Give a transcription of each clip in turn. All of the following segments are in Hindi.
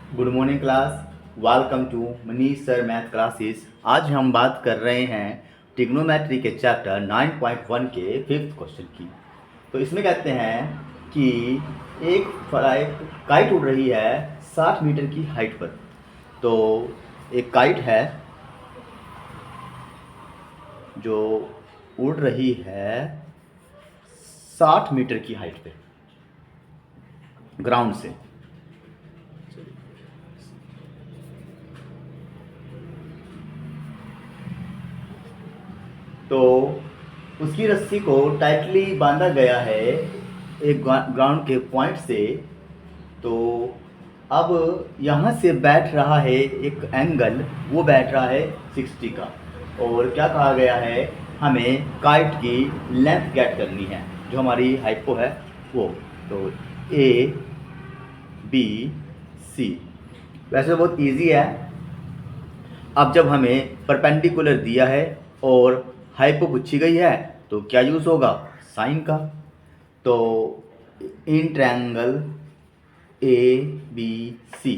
Good morning class. Welcome to Manish sir math classes. आज हम बात कर रहे हैं ट्रिग्नोमेट्री के चैप्टर 9.1 के फिफ्थ क्वेश्चन की। तो इसमें कहते हैं कि एक काइट उड़ रही है 60 मीटर की हाइट पर। तो एक काइट है जो उड़ रही है 60 मीटर की हाइट पे ग्राउंड से। तो उसकी रस्सी को टाइटली बांधा गया है एक ग्राउंड के पॉइंट से। तो अब यहाँ से बैठ रहा है एक एंगल, वो बैठ रहा है 60 का। और क्या कहा गया है, हमें काइट की लेंथ गेट करनी है जो हमारी हाइपो है वो। तो ए बी सी, वैसे तो बहुत इजी है। अब जब हमें परपेंडिकुलर दिया है और हाइपो पूछी गई है तो क्या यूज़ होगा, साइन का। तो in triangle A B C,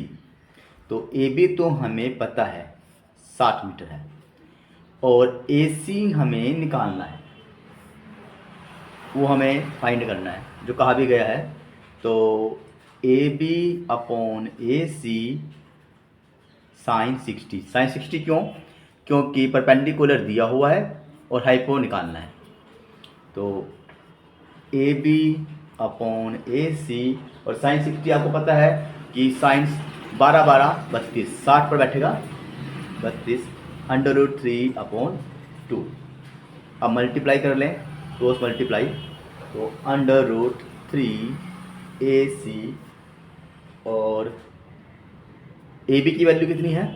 तो ए बी तो हमें पता है 60 मीटर है और ए सी हमें निकालना है, वो हमें फाइंड करना है जो कहा भी गया है। तो A B upon A C sine 60। Sine 60 क्यों, क्योंकि परपेंडिकुलर दिया हुआ है और हाइपो निकालना है। तो ए बी अपॉन ए सी, और साइन 60 आपको पता है कि साइन 12 12 32, 60 पर बैठेगा 32, अंडर रूट 3 अपॉन 2। अब मल्टीप्लाई कर लें, क्रॉस मल्टीप्लाई। तो अंडर रूट 3 ए सी, और ए बी की वैल्यू कितनी है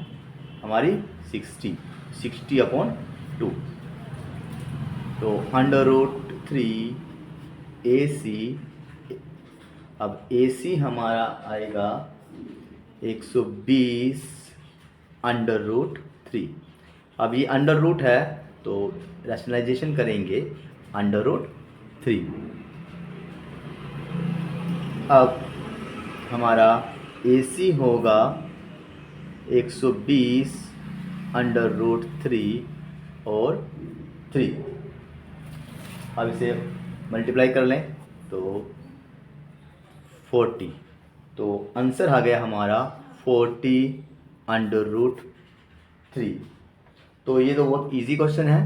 हमारी 60, 60 अपॉन 2। तो अंडर रूट 3 ए सी, अब ए सी हमारा आएगा 120 अंडर रूट 3। अब ये अंडर रूट है तो रैशनलाइजेशन करेंगे, अंडर रूट 3। अब हमारा ए सी होगा 120 अंडर रूट 3 और 3। अब इसे मल्टीप्लाई कर लें तो 40। तो आंसर आ गया हमारा 40 अंडर रूट 3। तो ये तो बहुत इजी क्वेश्चन है।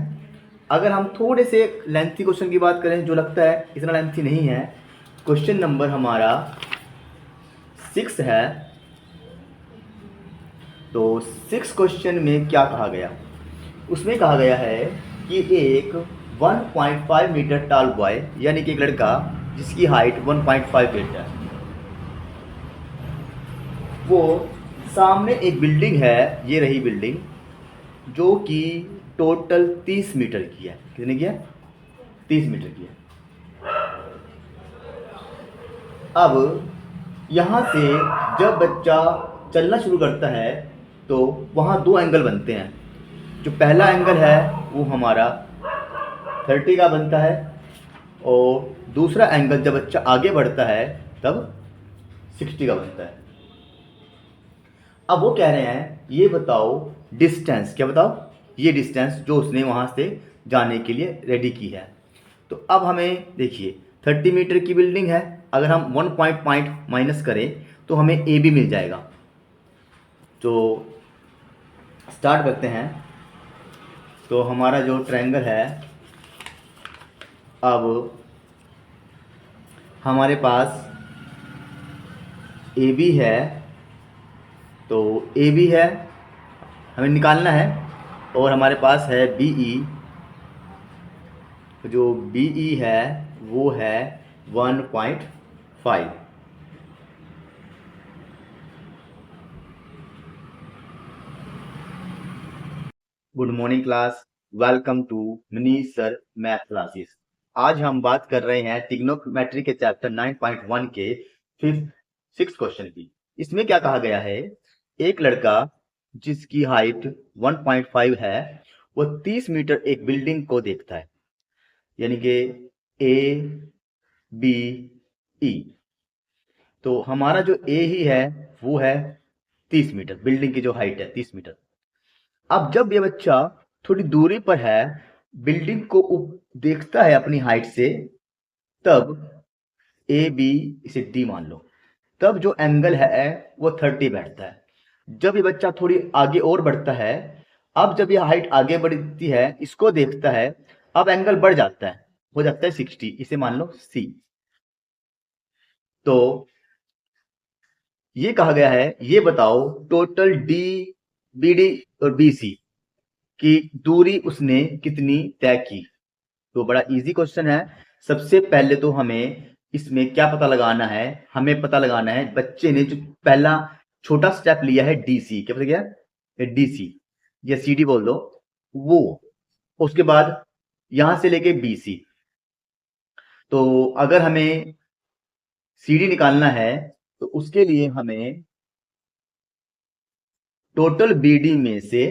अगर हम थोड़े से लेंथी क्वेश्चन की बात करें, जो लगता है इतना लेंथी नहीं है, क्वेश्चन नंबर हमारा 6 है। तो 6 क्वेश्चन में क्या कहा गया, उसमें कहा गया है कि एक 1.5 मीटर टॉल बॉय, यानी कि एक लड़का जिसकी हाइट 1.5 फीट है, वो सामने एक बिल्डिंग है, ये रही बिल्डिंग, जो कि टोटल 30 मीटर की है। कितने की है, 30 मीटर की है। अब यहाँ से जब बच्चा चलना शुरू करता है तो वहाँ दो एंगल बनते हैं। जो पहला एंगल है वो हमारा 30 का बनता है, और दूसरा एंगल जब बच्चा आगे बढ़ता है तब 60 का बनता है। अब वो कह रहे हैं ये बताओ डिस्टेंस, क्या बताओ, ये डिस्टेंस जो उसने वहाँ से जाने के लिए रेडी की है। तो अब हमें देखिए 30 मीटर की बिल्डिंग है, अगर हम 1 पॉइंट माइनस करें तो हमें ए बी मिल जाएगा। तो स्टार्ट करते हैं। तो हमारा जो ट्रायंगल है, अब हमारे पास ए बी है, तो ए बी है हमें निकालना है, और हमारे पास है बी ई। जो बी ई है वो है 1.5। Good morning class, welcome to Manish sir math classes. आज हम बात कर रहे हैं ट्रिग्नोमेट्री के चैप्टर 9.1 के फिफ्थ 6 क्वेश्चन की। इसमें क्या कहा गया है, एक लड़का जिसकी हाइट 1.5 है, वो 30 मीटर एक बिल्डिंग को देखता है, यानी कि ए बी ई। तो हमारा जो ए ही है वो है 30 मीटर, बिल्डिंग की जो हाइट है 30 मीटर। अब जब ये बच्चा थोड़ी दूरी पर है, बिल्डिंग को देखता है अपनी हाइट से, तब ए बी, इसे डी मान लो, तब जो एंगल है वो 30 बैठता है। जब ये बच्चा थोड़ी आगे और बढ़ता है, अब जब ये हाइट आगे बढ़ती है, इसको देखता है, अब एंगल बढ़ जाता है, हो जाता है 60, इसे मान लो सी। तो ये कहा गया है, ये बताओ टोटल डी, बी डी और बी सी की दूरी उसने कितनी तय की। तो बड़ा इजी क्वेश्चन है। सबसे पहले तो हमें इसमें क्या पता लगाना है, हमें पता लगाना है बच्चे ने जो पहला छोटा स्टेप लिया है डीसी, क्या पता क्या डीसी या सीडी बोल दो, वो उसके बाद यहां से लेके बीसी। तो अगर हमें सीडी निकालना है तो उसके लिए हमें टोटल बीडी में से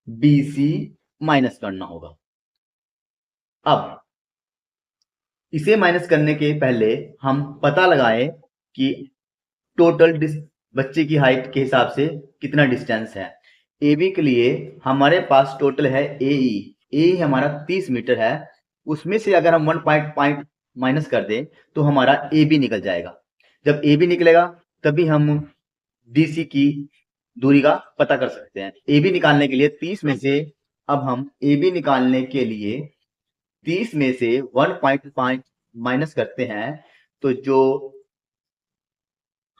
बीसी माइनस करना होगा। अब इसे माइनस करने के पहले हम पता लगाएं कि टोटल बच्चे की हाइट के हिसाब से कितना डिस्टेंस है। ए बी के लिए हमारे पास टोटल है ए हमारा 30 मीटर है, उसमें से अगर हम 1 पॉइंट माइनस कर दें तो हमारा ए बी निकल जाएगा। जब ए बी निकलेगा तभी हम डी सी की दूरी का पता कर सकते हैं। ए बी निकालने के लिए 30 में से, अब हम ए बी निकालने के लिए 30 में से 1.5 माइनस करते हैं, तो जो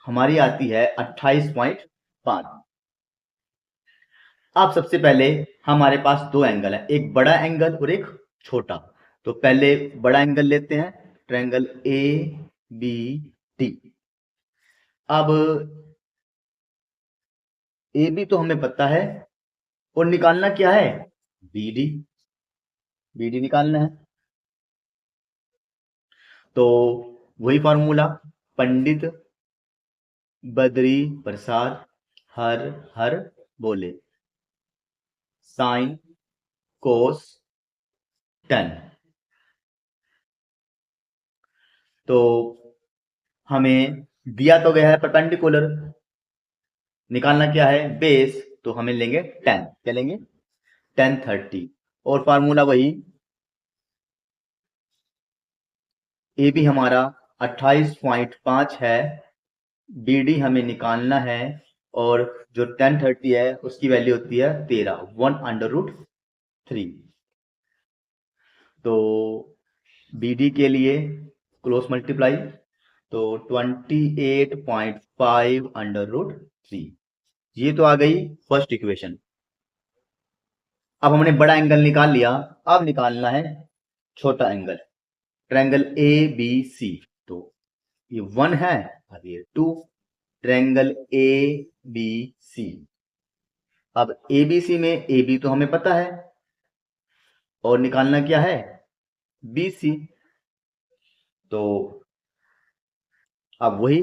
हमारी आती है 28.5। अब सबसे पहले हमारे पास दो एंगल है, एक बड़ा एंगल और एक छोटा। तो पहले बड़ा एंगल लेते हैं, ट्रायंगल ए बी डी। अब ए बी तो हमें पता है, और निकालना क्या है, बी डी, बी डी निकालना है। तो वही फॉर्मूला, पंडित बद्री प्रसाद हर हर बोले, साइन कोस टन। तो हमें दिया तो गया है परपेंडिकुलर, निकालना क्या है बेस, तो हमें लेंगे 10, क्या लेंगे 10/30। और फार्मूला वही, ए बी हमारा 28.5 है, बी डी हमें निकालना है, और जो 10/30 है उसकी वैल्यू होती है 13, 1/√3। तो बी डी के लिए क्रॉस मल्टीप्लाई, तो 28.5/√3। ये तो आ गई फर्स्ट इक्वेशन। अब हमने बड़ा एंगल निकाल लिया, अब निकालना है छोटा angle, triangle A B C. तो ये 1 है, अब ये 2, ट्रायंगल ए बी सी। अब ए बी सी में ए बी तो हमें पता है, और निकालना क्या है बी सी। तो अब वही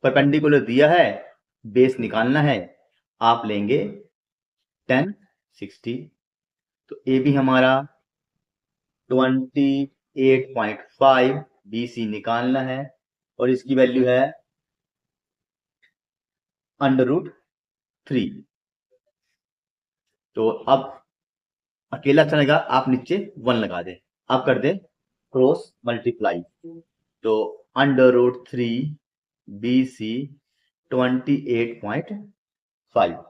परपेंडिकुलर दिया है, बेस निकालना है, आप लेंगे 10, 60। तो ए बी हमारा 28.5, बी सी निकालना है, और इसकी वैल्यू है √3। तो अब अकेला चलेगा, आप नीचे 1 लगा दे, आप कर दे क्रॉस मल्टीप्लाई, तो √3 बी सी 28.5।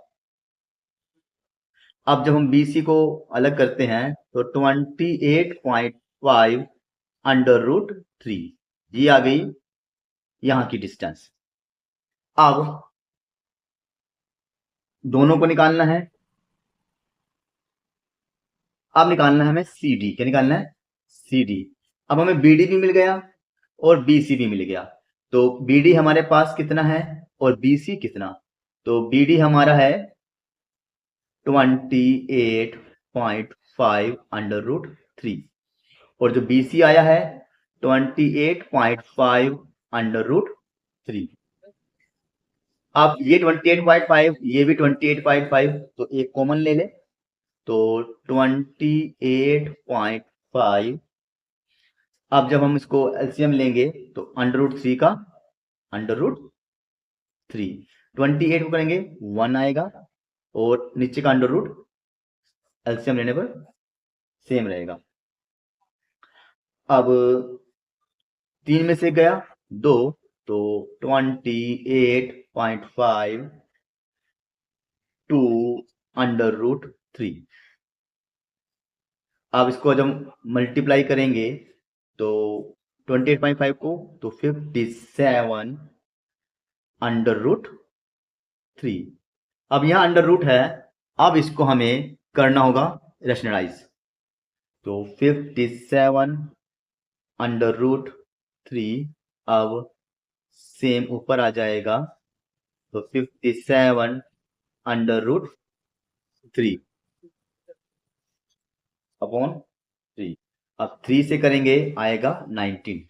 अब जब हम BC को अलग करते हैं तो 28.5 √3, ये आ गई यहां की डिस्टेंस। अब दोनों को निकालना है, अब निकालना है हमें CD, क्या निकालना है CD। अब हमें BD भी मिल गया और BC भी मिल गया, तो BD हमारे पास कितना है और BC कितना, तो BD हमारा है 28.5 और जो BC आया है 28.5 अब ये 28.5, ये भी 28.5, तो एक कॉमन ले ले, तो 28.5। अब जब हम इसको एलसीएम लेंगे तो √3 का √3 3। 28 को करेंगे 1 आएगा और नीचे का अंडर रूट एलसीएम लेने पर सेम रहेगा। अब 3 में से गया 2 तो 28.5 टू अंडर रूट 3। अब इसको जब मल्टीप्लाई करेंगे तो 28.5 को तो 57 अंडर रूट 3। अब यहां अंडर रूट है, अब इसको हमें करना होगा रेशनलाइज, तो 57 अंडर रूट 3 अब सेम ऊपर आ जाएगा, तो 57 अंडर रूट 3 अपॉन 3। अब 3 से करेंगे आएगा 19,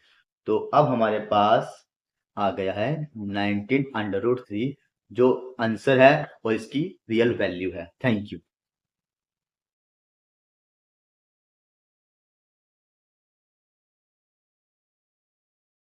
तो अब हमारे पास आ गया है 19 अंडर रूट 3 जो आंसर है और इसकी रियल वैल्यू है। Thank you.